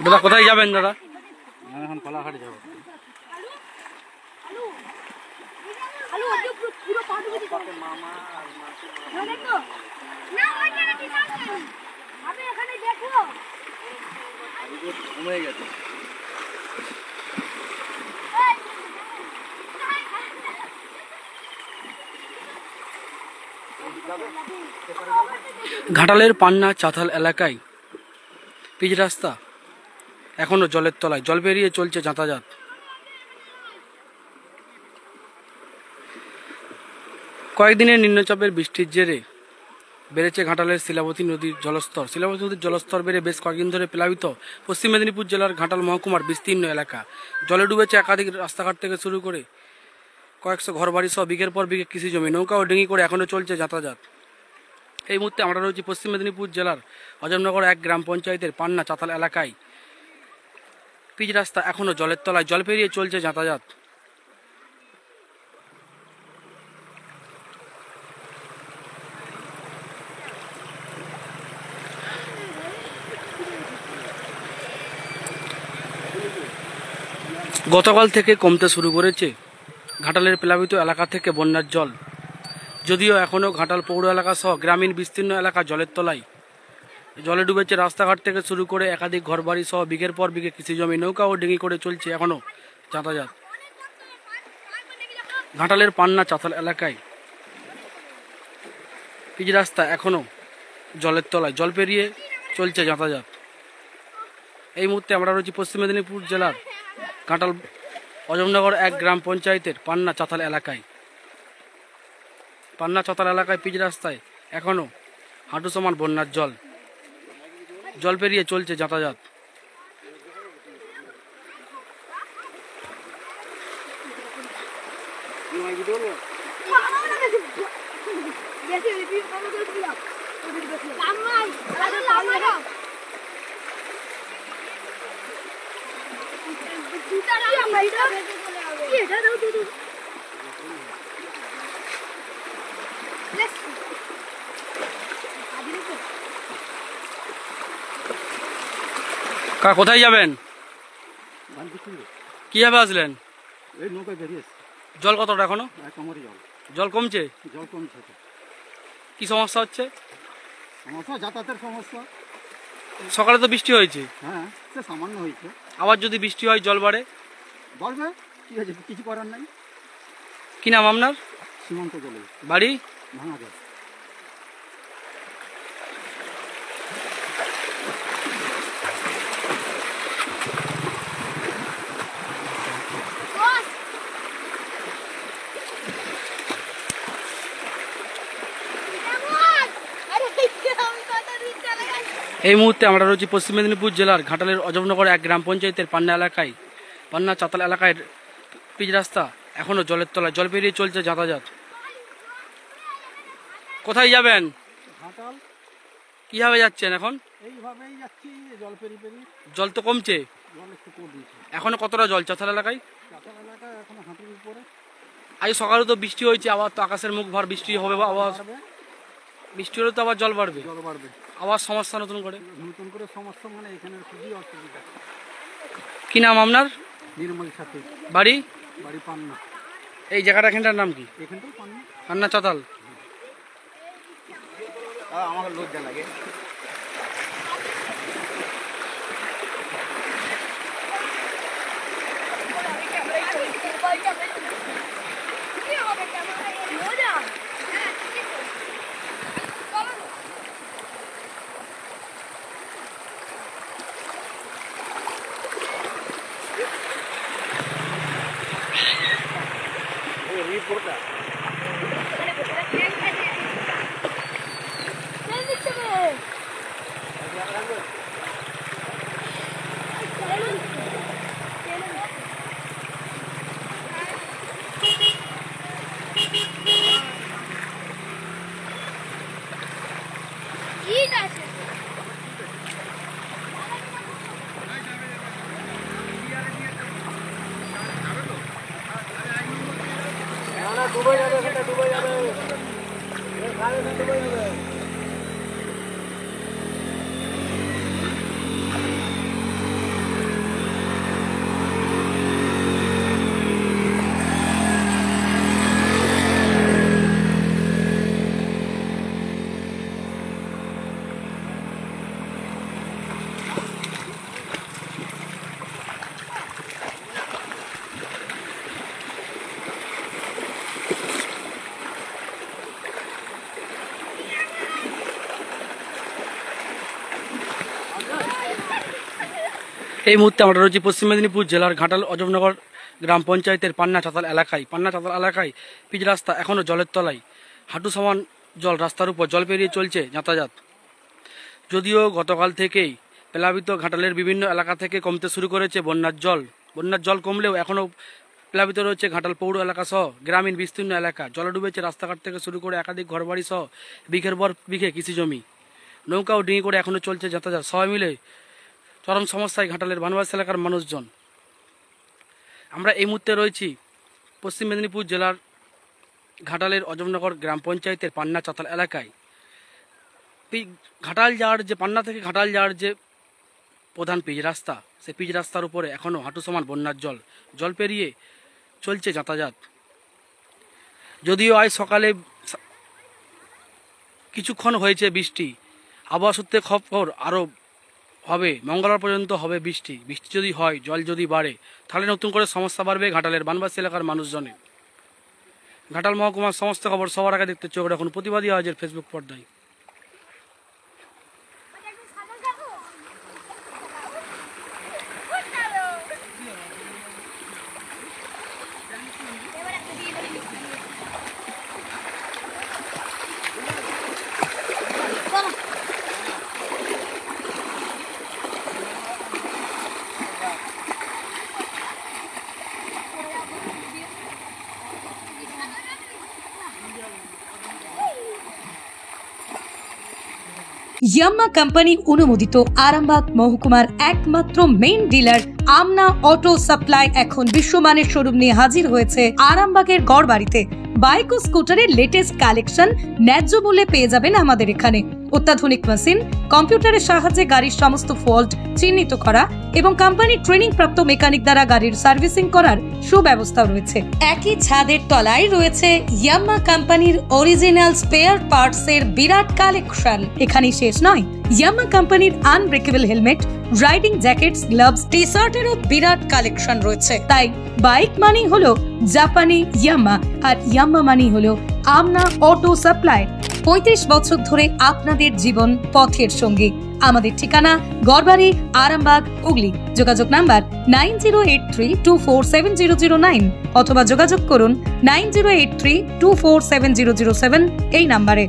দাদা কোথায় যাবেন দাদা? এখন কলাঘাট যাবো। ঘাটালের পান্না চাতাল এলাকায় পিচ রাস্তা এখনো জলের তলায়, জল পেরিয়ে চলছে যাতায়াত। কয়েকদিনের নিম্নচাপের বৃষ্টির জেরে বেড়েছে ঘাটালের শিলাবতী নদীর জলস্তর। শিলাবতী নদীর জলস্তর বেড়ে বেশ কয়েকদিন ধরে প্লাবিত পশ্চিম মেদিনীপুর জেলার ঘাটাল মহকুমার বিস্তীর্ণ এলাকা। জলে ডুবেছে একাধিক রাস্তাঘাট থেকে শুরু করে কয়েকশো ঘরবাড়ি সহ বিঘের পর বিঘে কৃষি জমি। নৌকা ও ডিঙি করে এখনও চলছে যাতায়াত। এই মুহূর্তে আমরা রয়েছি পশ্চিম মেদিনীপুর জেলার অজমনগর 1 গ্রাম পঞ্চায়েতের পান্না চাতাল এলাকায়। পিচ রাস্তা এখনও জলের তলায়, জল পেরিয়ে চলছে যাতায়াত। গতকাল থেকে কমতে শুরু করেছে ঘাটালের প্লাবিত এলাকা থেকে বন্যার জল, যদিও এখনও ঘাটাল পৌর এলাকা সহ গ্রামীণ বিস্তীর্ণ এলাকা জলের তলায়। জলে ডুবেছে রাস্তাঘাট থেকে শুরু করে একাধিক ঘরবাড়ি সহ বিঘের পর বিঘে কৃষি জমি। নৌকা ও ডিঙি করে চলছে এখনও যাতায়াত। ঘাটালের পান্না চাতাল এলাকায় পিচ রাস্তা এখনও জলের তলায়, জল পেরিয়ে চলছে যাতায়াত। এই মুহূর্তে আমরা রয়েছি পশ্চিম মেদিনীপুর জেলার ঘাটাল অজমনগর 1 গ্রাম পঞ্চায়েতের পান্না চাতাল এলাকায়। পান্না চাতাল এলাকায় পিচ রাস্তায় এখনও হাঁটু সমান বন্যার জল, জল পেরিয়ে চলছে যাতায়াত। কোথায় যাবেন? কিভাবে আসলেন? জল কতটা এখনো? জল কমছে? জল কমছে। কি সমস্যা হচ্ছে? সমস্যা যাতায়াতের সমস্যা। সকালে তো বৃষ্টি হয়েছে। হ্যাঁ, সে সামান্য হয়েছে। আবার যদি বৃষ্টি হয় জল বাড়ে? বাড়বে, কি হয়েছে, কিছু করার নাই। কি নাম আপনার? সীমান্ত জলে। বাড়ি? ভাঙাঘাট। এই মুহূর্তে আমরা রয়েছি পশ্চিম মেদিনীপুর জেলার ঘাটালের অজমনগর 1 গ্রাম পঞ্চায়েতের পান্না এলাকায়। পান্না চাতাল এলাকায় পিচ রাস্তা এখনো জলের তলায়, জল পেরিয়ে চলছে যাতায়াত। কোথায় যাবেন? ঘাটাল। কিভাবে যাচ্ছেন এখন? এইভাবেই যাচ্ছি, জল পেরিয়ে পেরিয়ে। জল তো কমছে? জল একটু কমছে। এখনো কতটা জল চাতাল এলাকায়? চাতাল এলাকায় এখনো হাঁটুর উপরে। আজ সকালে তো বৃষ্টি হয়েছে, আবার তো আকাশের মুখ ভর বৃষ্টি হবে, আবার বৃষ্টি হলে তো আবার জল বাড়বে। জল বাড়বে, আবার সমস্যা নতুন করে। নতুন করে সমস্যা, মানে এখানে খুবই অসুবিধা। কি নাম আপনার? নির্মল সাথে। বাড়ি? বাড়ি পান্না। এই জায়গাটা এখানটার নাম কি? এখানটাও পান্না। পান্না চাতাল। আমার লজ্জা লাগে। এই মুহূর্তে আমরা রয়েছি পশ্চিম মেদিনীপুর জেলার ঘাটাল অজবনগর গ্রাম পঞ্চায়েতের পান্না চাতাল এলাকায় পিচ রাস্তা এখনও জলের তলায়, হাঁটু সমান জল, রাস্তার উপর জল পেরিয়ে চলছে যাতায়াত। যদিও গতকাল থেকেই প্লাবিত ঘাটালের বিভিন্ন এলাকা থেকে কমতে শুরু করেছে বন্যার জল কমলেও এখনও প্লাবিত রয়েছে ঘাটাল পৌর এলাকা সহ গ্রামীণ বিস্তীর্ণ এলাকা। জলে ডুবেছে রাস্তাঘাট থেকে শুরু করে একাধিক ঘরবাড়ি সহ বিঘের পর বিঘে কৃষি জমি। নৌকা ও ডিঙি করে এখনও চলছে যাতায়াত। সবাই মিলে চরম সমস্যায় ঘাটালের বানবাস এলাকার মানুষজন। আমরা এই মুহূর্তে রয়েছি পশ্চিম মেদিনীপুর জেলার ঘাটালের অজবনগর গ্রাম পঞ্চায়েতের পান্না চাতাল এলাকায়। ঘাটাল যাওয়ার যে পান্না থেকে ঘাটাল যাওয়ার যে প্রধান পিচ রাস্তা, সেই পিচ রাস্তার উপরে এখনও হাঁটু সমান বন্যার জল পেরিয়ে চলছে যাতায়াত। যদিও আজ সকালে কিছুক্ষণ হয়েছে বৃষ্টি, আবহাওয়া সূত্রে খবর আরও হবে, মঙ্গলবার পর্যন্ত হবে বৃষ্টি যদি হয়, জল যদি বাড়ে, তাহলে নতুন করে সমস্যা বাড়বে ঘাটালের বানবাসী এলাকার মানুষজনের। ঘাটাল মহকুমার সমস্ত খবর সবার আগে দেখতে চোখ রাখুন প্রতিবাদী আওয়াজের ফেসবুক পর্দায়। ইয়াম্মা কোম্পানি অনুমোদিত আরামবাগ মহকুমার একমাত্র মেইন ডিলার আমনা অটো সাপ্লাই এখন বিশ্বমানের শোরুম নিয়ে হাজির হয়েছে আরামবাগের গড়বাড়িতে। বাইক ও স্কুটারের লেটেস্ট কালেকশন ন্যায্য মূল্যে পেয়ে যাবেন আমাদের এখানে। অত্যাধুনিক মেশিন, কম্পিউটারের সাহায্যে গাড়ির সমস্ত ফল্ট চিহ্নিত করা এবং কোম্পানি ট্রেনিং প্রাপ্ত মেকানিক দ্বারা গাড়ির সার্ভিসিং করার সুব্যবস্থাও রয়েছে। একই ছাদের তলায় রয়েছে ইয়াম্মা কোম্পানির অরিজিনাল স্পেয়ার পার্টস এর বিরাট কালেকশন। এখানেই শেষ নয়, ইয়াম্মা কোম্পানির unbreakable helmet, riding jackets, gloves, T শার্টেরও বিরাট কালেকশন রয়েছে। তাই বাইক মানি হলো জাপানি ইয়াম্মা, আর ইয়াম্মা মানি হলো আমনা অটো সাপ্লাই। 35 বছর ধরে আপনাদের জীবন পথের সঙ্গী। আমাদের ঠিকানা গড়বাড়ি, আরামবাগ, হুগলি। যোগাযোগ নাম্বার 9083247009 অথবা যোগাযোগ করুন 9083247007 এই নাম্বারে।